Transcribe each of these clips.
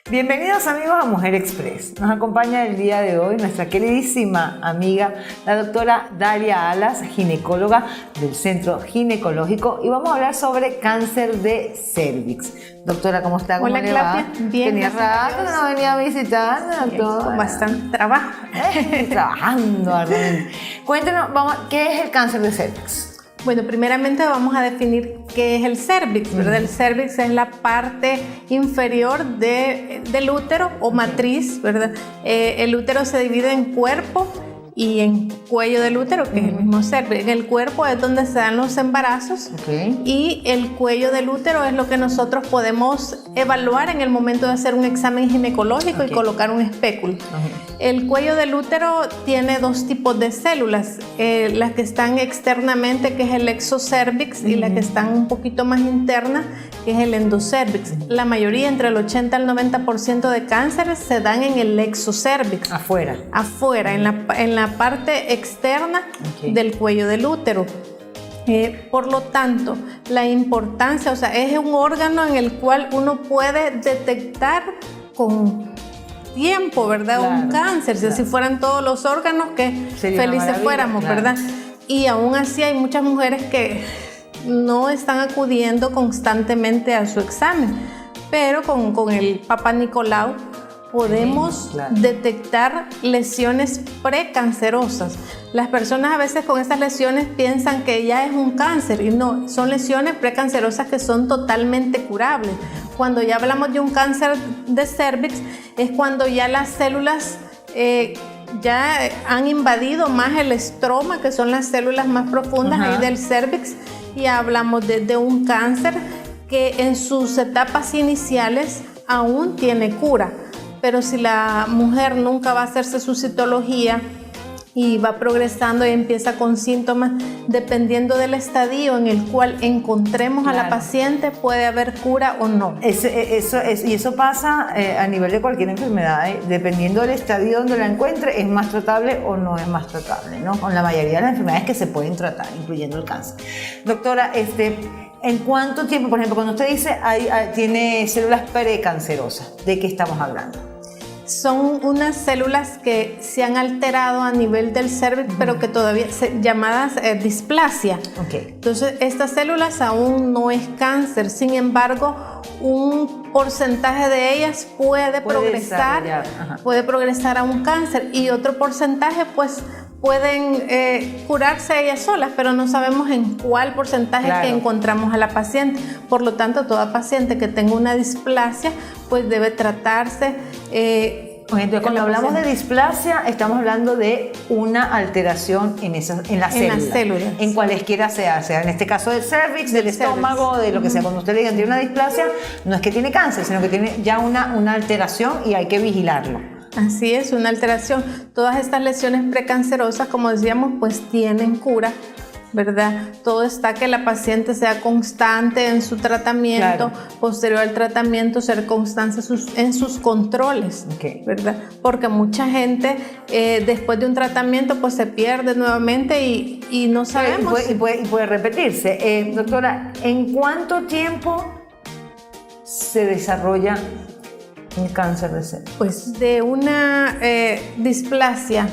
Bienvenidos amigos a Mujer Express. Nos acompaña el día de hoy nuestra queridísima amiga, la doctora Dalia Alas, ginecóloga del Centro Ginecológico, y vamos a hablar sobre cáncer de cervix. Doctora, ¿cómo está? ¿Cómo Hola, le va? Claudia. Bien. Tenía rato que no venía a visitar, doctora. Con bastante trabajo. Trabajando arduamente. Cuéntenos, ¿qué es el cáncer de cervix? Bueno, primeramente vamos a definir qué es el cervix, ¿verdad? El cervix es la parte inferior del útero o matriz, ¿verdad? El útero se divide en cuerpo y en cuello del útero, que es el mismo cervix. En el cuerpo es donde se dan los embarazos y el cuello del útero es lo que nosotros podemos evaluar en el momento de hacer un examen ginecológico y colocar un espéculo. El cuello del útero tiene dos tipos de células, las que están externamente, que es el exocervix, y las que están un poquito más internas, que es el endocervix. La mayoría, entre el 80 al 90% de cánceres se dan en el exocervix. Afuera, en la parte externa del cuello del útero. Por lo tanto, la importancia, o sea, es un órgano en el cual uno puede detectar con tiempo, ¿verdad? Claro, un cáncer, claro. Si fueran todos los órganos, que sería felices fuéramos, claro. ¿Verdad? Y aún así hay muchas mujeres que no están acudiendo constantemente a su examen, pero con el Papa Nicolau podemos detectar lesiones precancerosas. Las personas a veces con estas lesiones piensan que ya es un cáncer y no, son lesiones precancerosas que son totalmente curables. Cuando ya hablamos de un cáncer de cervix es cuando ya las células ya han invadido más el estroma, que son las células más profundas ahí del cervix, y hablamos de un cáncer que en sus etapas iniciales aún tiene cura. Pero si la mujer nunca va a hacerse su citología y va progresando y empieza con síntomas, dependiendo del estadio en el cual encontremos a la paciente, puede haber cura o no. Y eso pasa a nivel de cualquier enfermedad, dependiendo del estadio donde la encuentre, es más tratable o no es más tratable, ¿no? Con la mayoría de las enfermedades que se pueden tratar, incluyendo el cáncer. Doctora, ¿en cuánto tiempo, por ejemplo, cuando usted dice tiene células precancerosas, de qué estamos hablando? Son unas células que se han alterado a nivel del cervix, pero que todavía llamadas displasia. Entonces, estas células aún no es cáncer, sin embargo, un porcentaje de ellas puede progresar a un cáncer, y otro porcentaje pues pueden curarse ellas solas, pero no sabemos en cuál porcentaje que encontramos a la paciente. Por lo tanto, toda paciente que tenga una displasia pues debe tratarse. Entonces, cuando hablamos de displasia, estamos hablando de una alteración en las células. En cualesquiera sea en este caso del cervix, del estómago, de lo que sea. Cuando usted le diga tiene una displasia, no es que tiene cáncer, sino que tiene ya una alteración y hay que vigilarlo. Así es, una alteración. Todas estas lesiones precancerosas, como decíamos, pues tienen cura, ¿verdad? Todo está que la paciente sea constante en su tratamiento, posterior al tratamiento ser constante en sus controles, ¿verdad? Porque mucha gente después de un tratamiento pues se pierde nuevamente y no sabemos. Y puede repetirse. Doctora, ¿en cuánto tiempo se desarrolla un cáncer de cervix? Pues de una displasia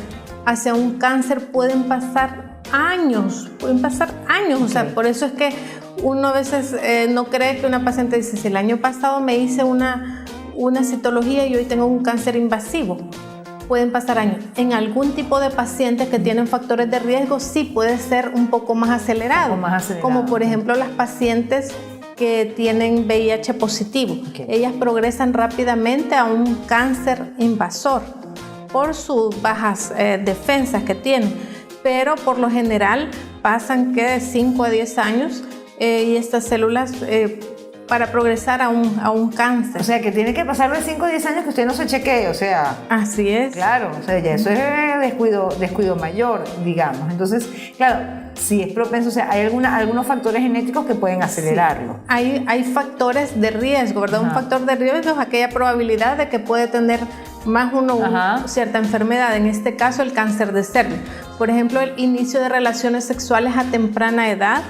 hacia un cáncer pueden pasar años, o sea, por eso es que uno a veces no cree que una paciente dice, si el año pasado me hice una citología y hoy tengo un cáncer invasivo. Pueden pasar años. En algún tipo de pacientes que tienen factores de riesgo sí puede ser un poco más acelerado, como por ejemplo las pacientes que tienen VIH positivo. Ellas progresan rápidamente a un cáncer invasor por sus bajas defensas que tienen. Pero por lo general pasan que de 5 a 10 años y estas células para progresar a un cáncer. O sea, que tiene que pasar de 5 a 10 años que usted no se chequee, o sea... Así es. Claro, o sea, ya eso es descuido mayor, digamos. Entonces, claro, si es propenso, o sea, hay algunos factores genéticos que pueden acelerarlo. Sí. Hay factores de riesgo, ¿verdad? Un factor de riesgo es aquella probabilidad de que puede tener más cierta enfermedad, en este caso el cáncer de cervix. Por ejemplo, el inicio de relaciones sexuales a temprana edad,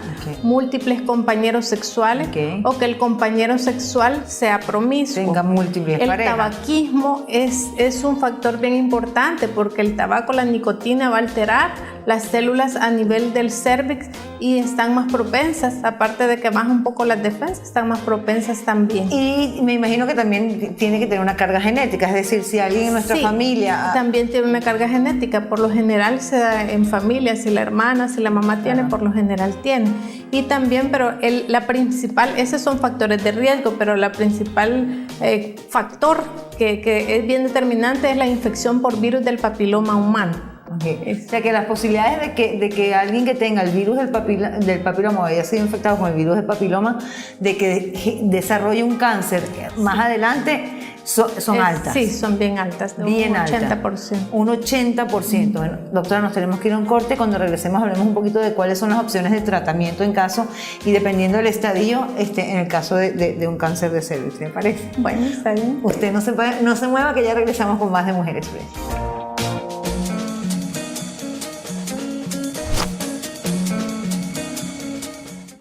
múltiples compañeros sexuales o que el compañero sexual sea promiscuo. Tenga múltiples parejas. El tabaquismo es un factor bien importante porque el tabaco, la nicotina va a alterar las células a nivel del cérvix y están más propensas, aparte de que baja un poco las defensas, están más propensas también. Y me imagino que también tiene que tener una carga genética, es decir, si alguien en nuestra familia... también tiene una carga genética, por lo general se da en familia, si la hermana, si la mamá tiene, por lo general tiene. Y también, pero la principal, esos son factores de riesgo, pero la principal factor que es bien determinante es la infección por virus del papiloma humano. O sea que las posibilidades de que alguien que tenga el virus del papiloma o haya sido infectado con el virus del papiloma, de que desarrolle un cáncer más adelante, son altas. Sí, son bien altas, de bien un 80%. Un 80%. Bueno, doctora, nos tenemos que ir a un corte. Cuando regresemos hablemos un poquito de cuáles son las opciones de tratamiento en caso y dependiendo del estadio, en el caso de un cáncer de cervix, ¿me parece? Bueno, está bien. Usted no se mueva, que ya regresamos con más de Mujer Express.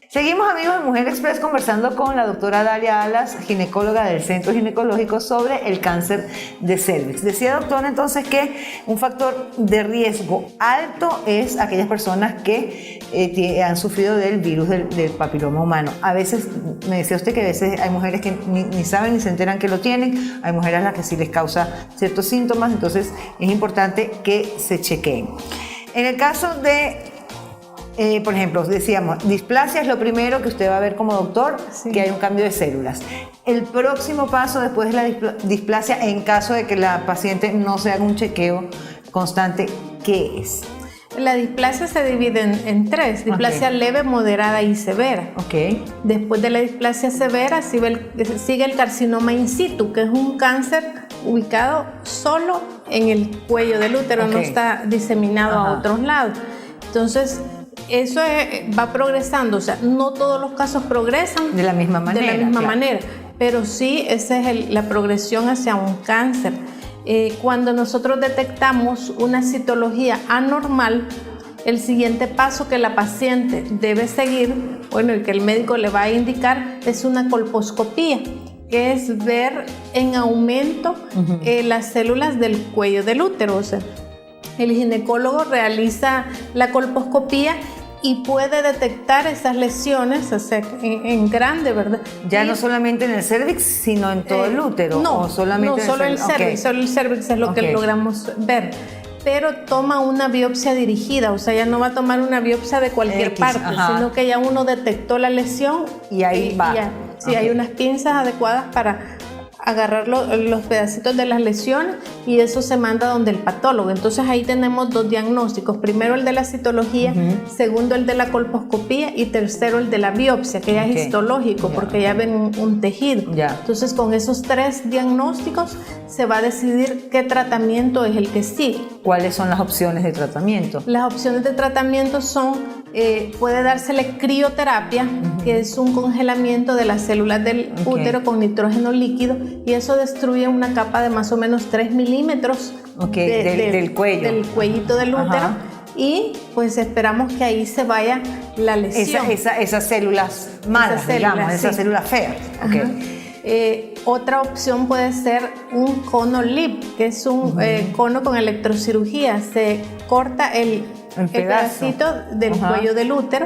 Seguimos, amigos de Mujer Express, conversando con la doctora Dalia Alas, ginecóloga del Centro Ginecológico, sobre el cáncer de cervix. Decía, doctora, entonces que un factor de riesgo alto es aquellas personas que han sufrido del virus del papiloma humano. A veces, me decía usted que a veces hay mujeres que ni saben ni se enteran que lo tienen, hay mujeres a las que sí les causa ciertos síntomas, entonces es importante que se chequeen. En el caso de... por ejemplo, decíamos, displasia es lo primero que usted va a ver como doctor, que hay un cambio de células. El próximo paso después de la displasia, en caso de que la paciente no se haga un chequeo constante, ¿qué es? La displasia se divide en tres: displasia leve, moderada y severa. Después de la displasia severa sigue el carcinoma in situ, que es un cáncer ubicado solo en el cuello del útero, no está diseminado a otros lados. Entonces, eso va progresando, o sea, no todos los casos progresan de la misma manera, pero sí esa es la progresión hacia un cáncer. Cuando nosotros detectamos una citología anormal, el siguiente paso que la paciente debe seguir, bueno, y que el médico le va a indicar, es una colposcopía, que es ver en aumento las células del cuello del útero. O sea, el ginecólogo realiza la colposcopía y puede detectar esas lesiones, o sea, en grande, ¿verdad? Ya no solamente en el cervix, sino en todo el útero. No, solo el cervix, solo el cervix es lo que logramos ver. Pero toma una biopsia dirigida, o sea, ya no va a tomar una biopsia de cualquier parte, sino que ya uno detectó la lesión y ahí va. Hay unas pinzas adecuadas para agarrar los pedacitos de las lesiones y eso se manda donde el patólogo. Entonces ahí tenemos dos diagnósticos: primero el de la citología, segundo el de la colposcopía y tercero el de la biopsia, que ya es histológico, porque ya ven un tejido. Entonces con esos tres diagnósticos se va a decidir qué tratamiento es el que sigue. ¿Cuáles son las opciones de tratamiento? Las opciones de tratamiento son, puede dársele crioterapia, que es un congelamiento de las células del útero con nitrógeno líquido, y eso destruye una capa de más o menos 3 milímetros del cuello. Del cuellito del útero. Y pues esperamos que ahí se vaya la lesión. Esas células malas, esas células feas. Otra opción puede ser un cono LIP, que es un cono con electrocirugía. Se corta el pedacito del cuello del útero.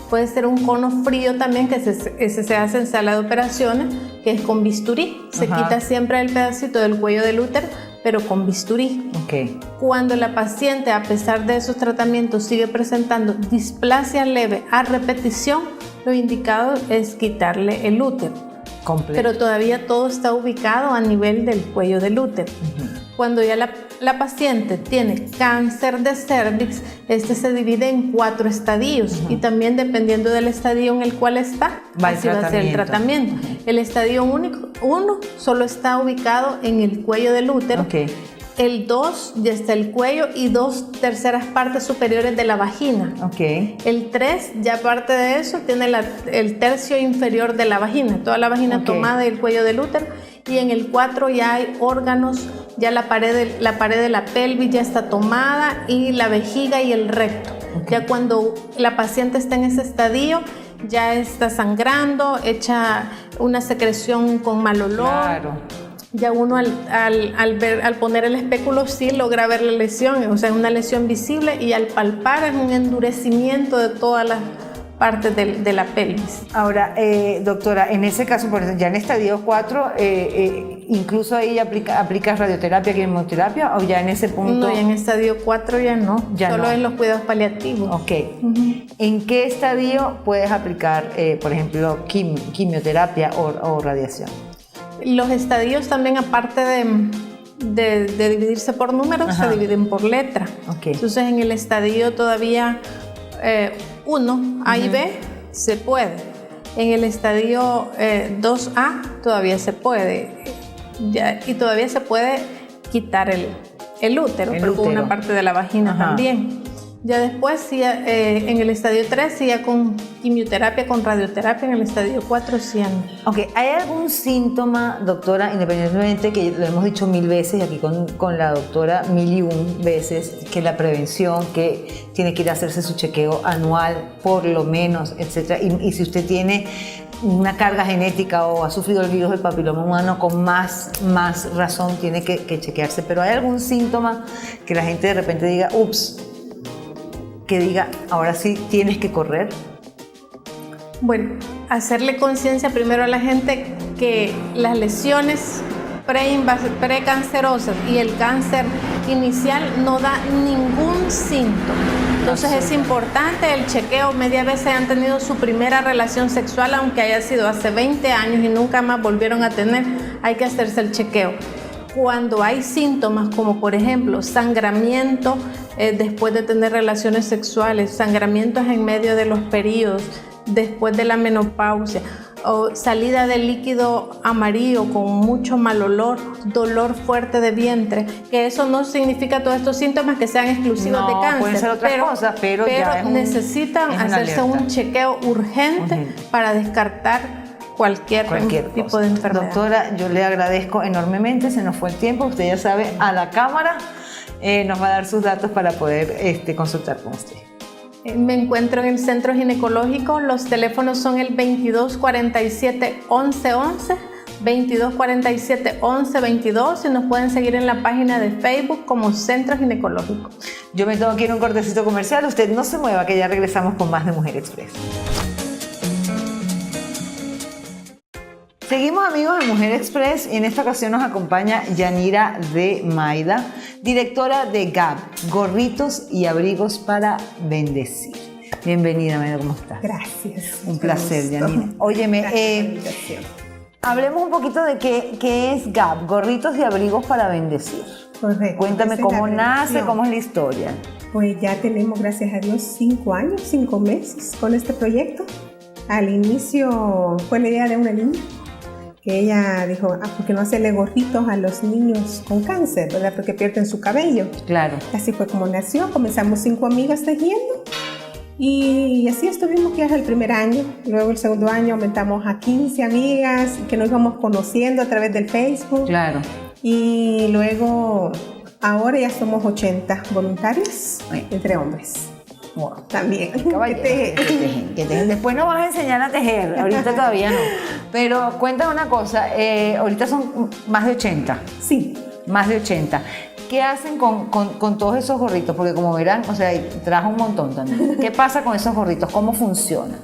Puede ser un cono frío también, que ese se hace en sala de operaciones, que es con bisturí. Se quita siempre el pedacito del cuello del útero, pero con bisturí. Cuando la paciente, a pesar de esos tratamientos, sigue presentando displasia leve a repetición, lo indicado es quitarle el útero. Pero todavía todo está ubicado a nivel del cuello del útero. Cuando ya la paciente tiene cáncer de cervix, este se divide en 4 estadios y también dependiendo del estadio en el cual está, así va a ser el tratamiento. El estadio 1 solo está ubicado en el cuello del útero. El 2 ya está el cuello y 2/3 partes superiores de la vagina. El 3, ya aparte de eso, tiene el tercio inferior de la vagina, toda la vagina tomada y el cuello del útero. Y en el 4 ya hay órganos ya la pared de la pelvis ya está tomada y la vejiga y el recto. Okay. Ya cuando la paciente está en ese estadio, ya está sangrando, echa una secreción con mal olor. Claro. Ya uno al poner el espéculo sí logra ver la lesión, o sea, es una lesión visible, y al palpar es un endurecimiento de todas las partes de la pelvis. Ahora, doctora, en ese caso, por ejemplo, ya en estadio 4, incluso ahí aplicas radioterapia, quimioterapia, o ya en ese punto. No, ya en estadio 4 ya no, solo no. En los cuidados paliativos. Ok. ¿En qué estadio puedes aplicar, por ejemplo, quimioterapia o radiación? Los estadios también, aparte de dividirse por números, se dividen por letra. Okay. Entonces, en el estadio todavía 1, A y B, se puede. En el estadio 2A todavía se puede. Y todavía se puede quitar el útero, pero con una parte de la vagina también. Ya después, sí, en el estadio 3, sí, ya con quimioterapia, con radioterapia. En el estadio 4, sí. Ok, ¿hay algún síntoma, doctora, independientemente, que lo hemos dicho 1000 veces, y aquí con la doctora 1001 veces, que la prevención, que tiene que ir a hacerse su chequeo anual, por lo menos, etcétera? Y si usted tiene una carga genética o ha sufrido el virus del papiloma humano, con más razón tiene que chequearse. Pero ¿hay algún síntoma que la gente de repente diga, ups, que diga, ahora sí tienes que correr? Bueno, hacerle conciencia primero a la gente que las lesiones precancerosas y el cáncer inicial no da ningún síntoma. Entonces es importante el chequeo. Media vez se han tenido su primera relación sexual, aunque haya sido hace 20 años y nunca más volvieron a tener, hay que hacerse el chequeo. Cuando hay síntomas como, por ejemplo, sangramiento después de tener relaciones sexuales, sangramientos en medio de los periodos, después de la menopausia, o salida de líquido amarillo con mucho mal olor, dolor fuerte de vientre, que eso no significa todos estos síntomas que sean exclusivos de cáncer. Pueden ser otras cosas, pero ya necesitan hacerse un chequeo urgente para descartar cualquier tipo de enfermedad. Doctora, yo le agradezco enormemente, se nos fue el tiempo, usted ya sabe, a la cámara nos va a dar sus datos para poder consultar con usted. Me encuentro en el centro ginecológico, los teléfonos son el 2247-1111, 2247-1122, y nos pueden seguir en la página de Facebook como Centro Ginecológico. Yo me tengo que ir a un cortecito comercial, usted no se mueva, que ya regresamos con más de Mujer Express. Seguimos, amigos de Mujer Express, y en esta ocasión nos acompaña Yanira de Maida, directora de GAB, Gorritos y Abrigos para Bendecir. Bienvenida, Maida, ¿cómo estás? Gracias. Un placer, Yanira. Óyeme, hablemos un poquito de qué es GAB, Gorritos y Abrigos para Bendecir. Correcto. Cuéntame cómo nace, cómo es la historia. Pues ya tenemos, gracias a Dios, 5 años, 5 meses con este proyecto. Al inicio fue la idea de una niña, que ella dijo, ¿por qué no hacerle gorritos a los niños con cáncer, verdad? Porque pierden su cabello. Claro. Así fue como nació. Comenzamos 5 amigas tejiendo, y así estuvimos ya el primer año. Luego el segundo año aumentamos a 15 amigas que nos íbamos conociendo a través del Facebook. Claro. Y luego, ahora ya somos 80 voluntarios, entre hombres. Wow. También. Que tejen. Después nos vas a enseñar a tejer, ahorita todavía no. Pero cuéntame una cosa, ahorita son más de 80. Sí. Más de 80. ¿Qué hacen con todos esos gorritos? Porque como verán, o sea, trajo un montón también. ¿Qué pasa con esos gorritos? ¿Cómo funciona?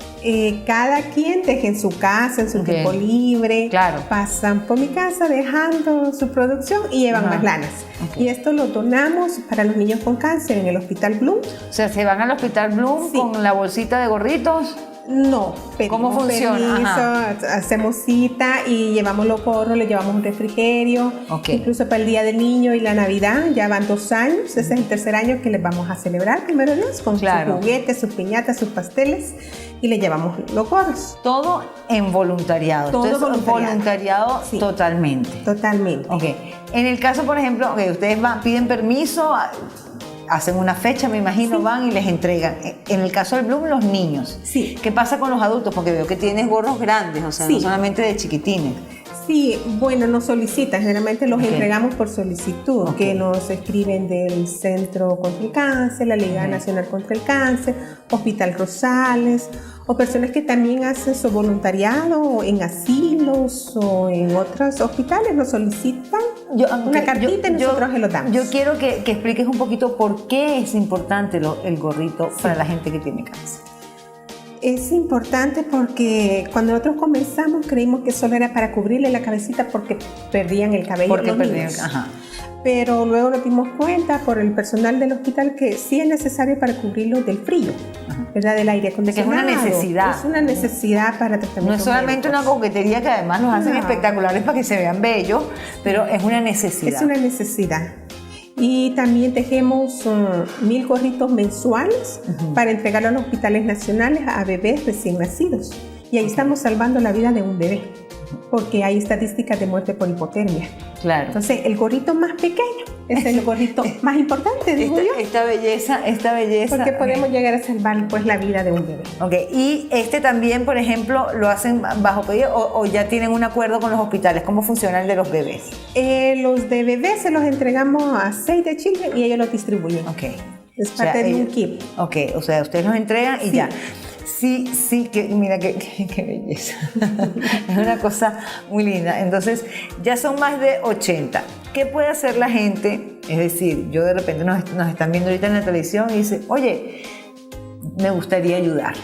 Cada quien teje en su casa, en su tiempo libre. Claro. Pasan por mi casa dejando su producción y llevan más lanas. Y esto lo donamos para los niños con cáncer en el Hospital Bloom. O sea, ¿se van al Hospital Bloom con la bolsita de gorritos? No, ¿cómo funciona? Permiso, hacemos cita y llevamos los gorros, le llevamos un refrigerio, incluso para el Día del Niño y la Navidad. Ya van 2 años, ese es el tercer año que les vamos a celebrar, primero Dios, con sus juguetes, sus piñatas, sus pasteles, y le llevamos los gorros. Todo en voluntariado. Todo voluntariado sí. Totalmente. Totalmente. En el caso, por ejemplo, que ustedes piden permiso, hacen una fecha, me imagino, sí. Van y les entregan. En el caso del Bloom, los niños. Sí. ¿Qué pasa con los adultos? Porque veo que tienes gorros grandes, o sea, no solamente de chiquitines. Sí, bueno, nos solicitan, generalmente los entregamos por solicitud, que nos escriben del Centro contra el Cáncer, la Liga Nacional contra el Cáncer, Hospital Rosales, o personas que también hacen su voluntariado en asilos o en otros hospitales, nos solicitan una cartita y nosotros se lo damos. Yo quiero que expliques un poquito por qué es importante el gorrito para la gente que tiene cáncer. Es importante porque cuando nosotros comenzamos creímos que solo era para cubrirle la cabecita porque perdían el cabello los niños. Pero luego nos dimos cuenta por el personal del hospital que sí es necesario para cubrirlo del frío, ¿verdad? Del aire acondicionado. Es una necesidad. Es una necesidad para tratamientos. No es solamente una coquetería que además los hacen espectaculares para que se vean bellos, pero es una necesidad. Es una necesidad. Y también tejemos 1000 gorritos mensuales para entregarlo a los hospitales nacionales a bebés recién nacidos. Y ahí estamos salvando la vida de un bebé, porque hay estadísticas de muerte por hipotermia. Claro. Entonces, el gorrito más pequeño es el gorrito más importante, digo yo. Esta belleza. Porque podemos llegar a salvar pues la vida de un bebé. Ok, y también, por ejemplo, ¿lo hacen bajo pedido o ya tienen un acuerdo con los hospitales? ¿Cómo funciona el de los bebés? Los de bebés se los entregamos a Save the Children y ellos los distribuyen. Ok. Es parte de un kit. Ok, o sea, ustedes los entregan y ya. Sí, mira qué belleza. Es una cosa muy linda. Entonces, ya son más de 80. ¿Qué puede hacer la gente? Es decir, yo de repente nos están viendo ahorita en la televisión y dicen, oye, me gustaría ayudar.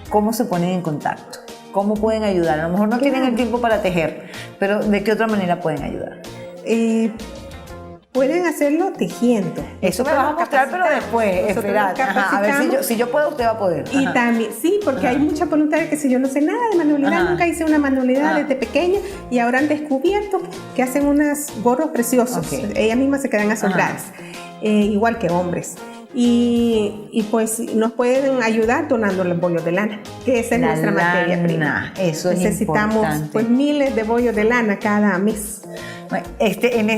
¿Cómo se ponen en contacto? ¿Cómo pueden ayudar? A lo mejor no tienen el tiempo para tejer, pero ¿de qué otra manera pueden ayudar? Pueden hacerlo tejiendo. Eso me vas a mostrar, pero después, esperar. A ver si yo puedo, usted va a poder. Y también, sí, porque hay muchas voluntarias que si yo no sé nada de manualidad, nunca hice una manualidad desde pequeña y ahora han descubierto que hacen unos gorros preciosos. Ellas mismas se quedan asombradas, igual que hombres. Y pues nos pueden ayudar donando los bollos de lana, que esa es nuestra materia prima. Eso es Necesitamos importante. Pues miles de bollos de lana cada mes. En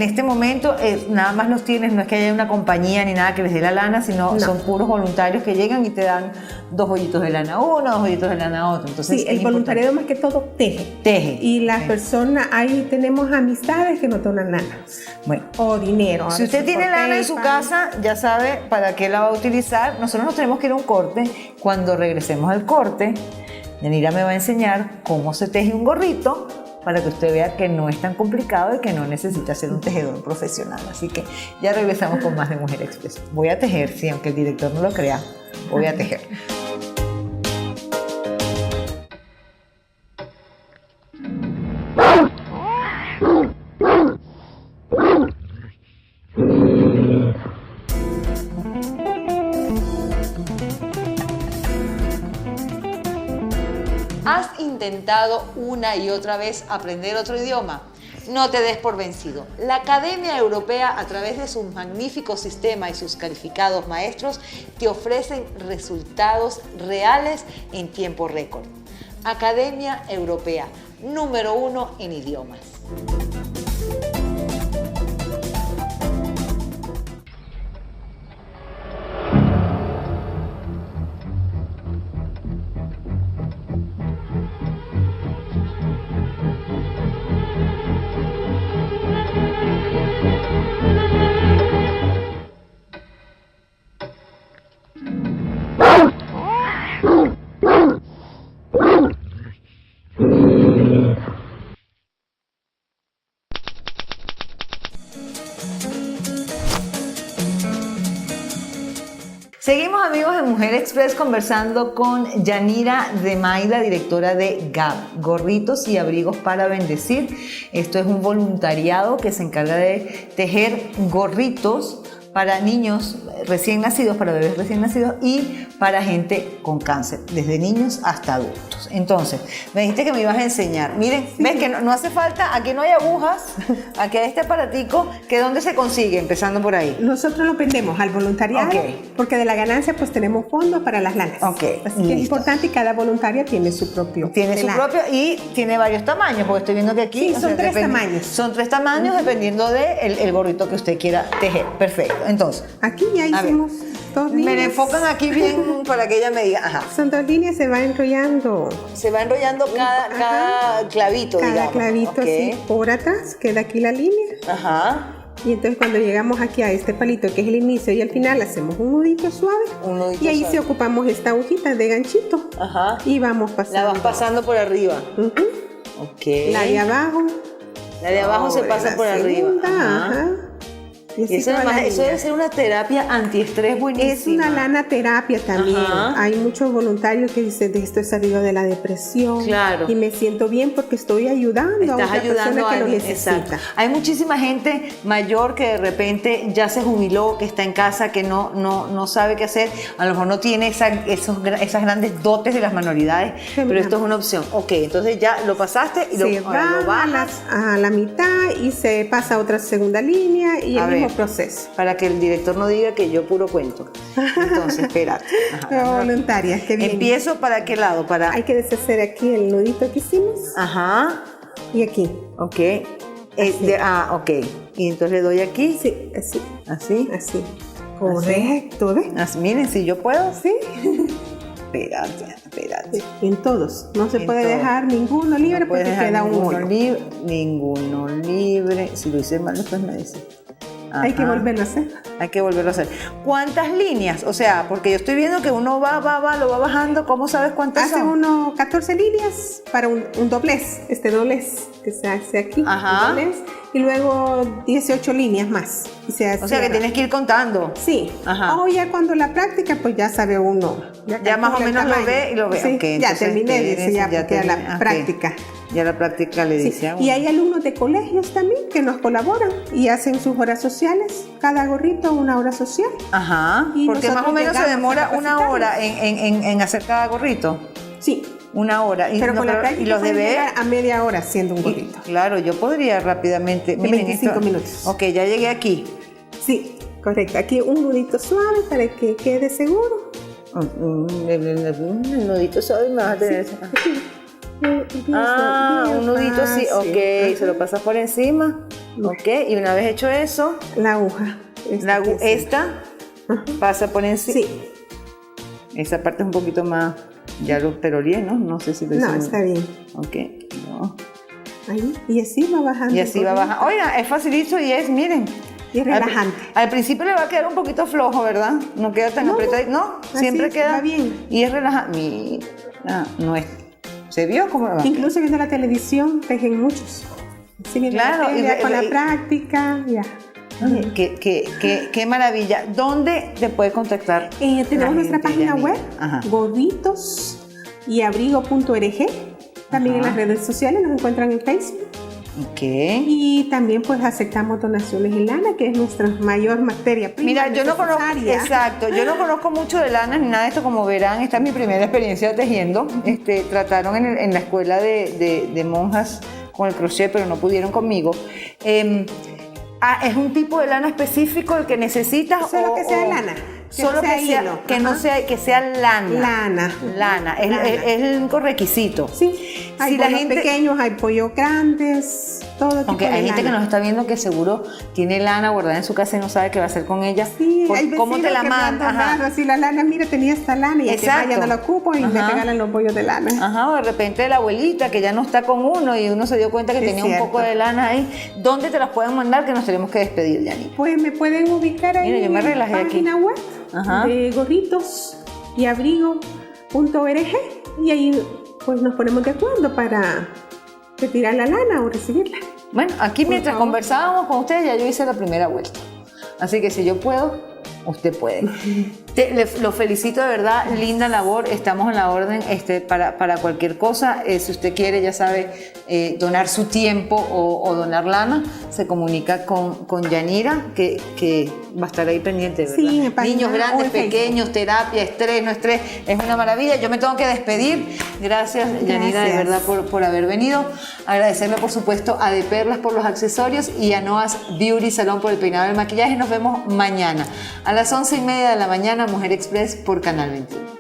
este momento nada más los tienes, no es que haya una compañía ni nada que les dé la lana, sino son puros voluntarios que llegan y te dan 2 bollitos de lana a uno, 2 bollitos de lana a otro. Entonces, sí, el voluntariado más que todo teje. Y las personas, ahí tenemos amistades que nos donan lana. Bueno, o dinero. Si usted tiene lana en su casa, ya sabe para qué la va a utilizar. Nosotros nos tenemos que ir a un corte. Cuando regresemos al corte, Yanira me va a enseñar cómo se teje un gorrito para que usted vea que no es tan complicado y que no necesita ser un tejedor profesional. Así que ya regresamos con más de Mujer Express. Voy a tejer, sí, aunque el director no lo crea, voy a tejer. ¿Has intentado una y otra vez aprender otro idioma? No te des por vencido. La Academia Europea, a través de su magnífico sistema y sus calificados maestros, te ofrecen resultados reales en tiempo récord. Academia Europea, número 1 en idiomas. Seguimos, amigos de Mujer Express, conversando con Yanira de Maida, directora de GAB, Gorritos y Abrigos para Bendecir. Esto es un voluntariado que se encarga de tejer gorritos para niños recién nacidos, para bebés recién nacidos y para gente con cáncer, desde niños hasta adultos. Entonces, me dijiste que me ibas a enseñar. Miren, ves que no hace falta, aquí no hay agujas, aquí hay este aparatico, que ¿dónde se consigue? Empezando por ahí. Nosotros lo vendemos al voluntariado, porque de la ganancia pues tenemos fondos para las lanas. Así que es importante y cada voluntaria tiene su propio. Tiene su propio y tiene varios tamaños, porque estoy viendo que aquí... Sí, son 3 tamaños. Son 3 tamaños dependiendo del gorrito que usted quiera tejer. Perfecto. Entonces, aquí ya hicimos 2 líneas. Me la enfocan aquí bien para que ella me diga, ajá. Son 2 líneas, se va enrollando. Se va enrollando cada clavito, cada digamos. Clavito así por atrás, queda aquí la línea. Ajá. Y entonces cuando llegamos aquí a este palito que es el inicio y al final hacemos un nudito suave. Un nudito y ahí suave. sí ocupamos esta agujita de ganchito. Ajá. Y vamos pasando. La vas pasando por arriba. Ok. La de abajo. La de abajo se pasa por arriba. Ajá. Y eso debe ser una terapia antiestrés buenísima. Es una lana terapia también. Ajá. Hay muchos voluntarios que dicen, de esto he salido de la depresión. Claro. Y me siento bien porque estoy ayudando a otra persona que lo necesita. Exacto. Hay muchísima gente mayor que de repente ya se jubiló, que está en casa, que no sabe qué hacer. A lo mejor no tiene esas grandes dotes de las manualidades, pero esto es una opción. Ok, entonces ya lo pasaste y lo bajas. A la mitad y se pasa a otra segunda línea y el mismo proceso. Para que el director no diga que yo puro cuento. Entonces, espérate. Voluntarias, que bien. ¿Empiezo para qué lado? Hay que deshacer aquí el nudito que hicimos. Ajá. Y aquí. Ok. Ok. Y entonces le doy aquí. Sí, así. ¿Así? Así. Correcto, ¿ves? Así, miren, si yo puedo. Sí. Espérate. En todos. No se puede dejar ninguno libre porque queda un hoyo. Ninguno libre. Si lo hice mal, después me dice. Ajá. Hay que volverlo a hacer. Hay que volverlo a hacer. ¿Cuántas líneas? O sea, porque yo estoy viendo que uno lo va bajando. ¿Cómo sabes cuántas son? Hace uno 14 líneas para un doblez. Doblez que se hace aquí. Ajá. Doblez, y luego 18 líneas más. Y se hace. O sea, que tienes que ir contando. Sí. Ajá. O ya cuando la práctica, pues ya sabe uno. Ya más o menos lo ve y lo ve. Sí, Okay, ya terminé, dice ya, porque terminé. la práctica. Ya la práctica le dice a uno. Y hay alumnos de colegios también que nos colaboran y hacen sus horas sociales. Cada gorrito una hora social. Ajá. Y porque más o menos se demora una hora en hacer cada gorrito. Sí. Una hora. Pero con la práctica y los debe a media hora haciendo un gorrito. Claro, yo podría rápidamente. En 25 minutos. Ok, ya llegué aquí. Sí, correcto. Aquí un nudito suave para que quede seguro. Un nudito suave me vas a tener. Sí. Un nudito sí, ok, se lo pasas por encima, ok, y una vez hecho eso, la aguja, esta pasa por encima, sí, esa parte es un poquito más, ya lo peroleé, ¿no? No sé si lo hice. No, está bien. Ok, no. Ahí, y así va bajando. Y así va bajando. Oiga, es facilito y es, miren. Y es relajante. Al principio le va a quedar un poquito flojo, ¿verdad? No queda tan apretado. No, siempre queda. Va bien. Y es relajante. No es. ¿Se vio cómo va? Incluso viendo la televisión, tejen muchos. Siguen claro, con la práctica, ya. Qué maravilla. ¿Dónde te puedes contactar? Tenemos nuestra página web, gorritosabrigo.org. También en las redes sociales nos encuentran en Facebook. Ok. Y también pues aceptamos donaciones en lana, que es nuestra mayor materia prima. Mira, yo no conozco, exacto, yo no conozco mucho de lana ni nada de esto, como verán, esta es mi primera experiencia tejiendo. Trataron en la escuela de monjas con el crochet, pero no pudieron conmigo. ¿Es un tipo de lana específico el que necesitas? Solo que sea lana. Solo que sea lana. Lana. Es el único requisito. Sí. Hay pollos pequeños, hay pollos grandes, todo tipo de hay gente lana. que nos está viendo que seguro tiene lana guardada en su casa y no sabe qué va a hacer con ella. Sí, hay ¿cómo te la mandan? Así la lana, mira, tenía esta lana y ya no la ocupo y me regalan los pollos de lana. Ajá, o de repente la abuelita que ya no está con uno y uno se dio cuenta que tenía un poco de lana ahí. ¿Dónde te las pueden mandar que nos tenemos que despedir, Yanira? Pues me pueden ubicar ahí. Mira, yo me relajé en la página web de gorritosabrigo.org y ahí pues nos ponemos de acuerdo para retirar la lana o recibirla. Bueno, aquí mientras conversábamos con ustedes ya yo hice la primera vuelta. Así que si yo puedo, usted puede. Lo felicito de verdad, linda labor, estamos en la orden para cualquier cosa. Si usted quiere, ya sabe, donar su tiempo o donar lana, se comunica con Yanira, que va a estar ahí pendiente, ¿verdad? Sí, niños grandes, pequeños, terapia, estrés, no estrés, es una maravilla. Yo me tengo que despedir. Gracias, Yanira, de verdad, por haber venido. Agradecerle, por supuesto, a De Perlas por los accesorios y a Noah's Beauty Salón por el peinado y el maquillaje. Nos vemos mañana a las 11:30 de la mañana, Mujer Express por Canal 21.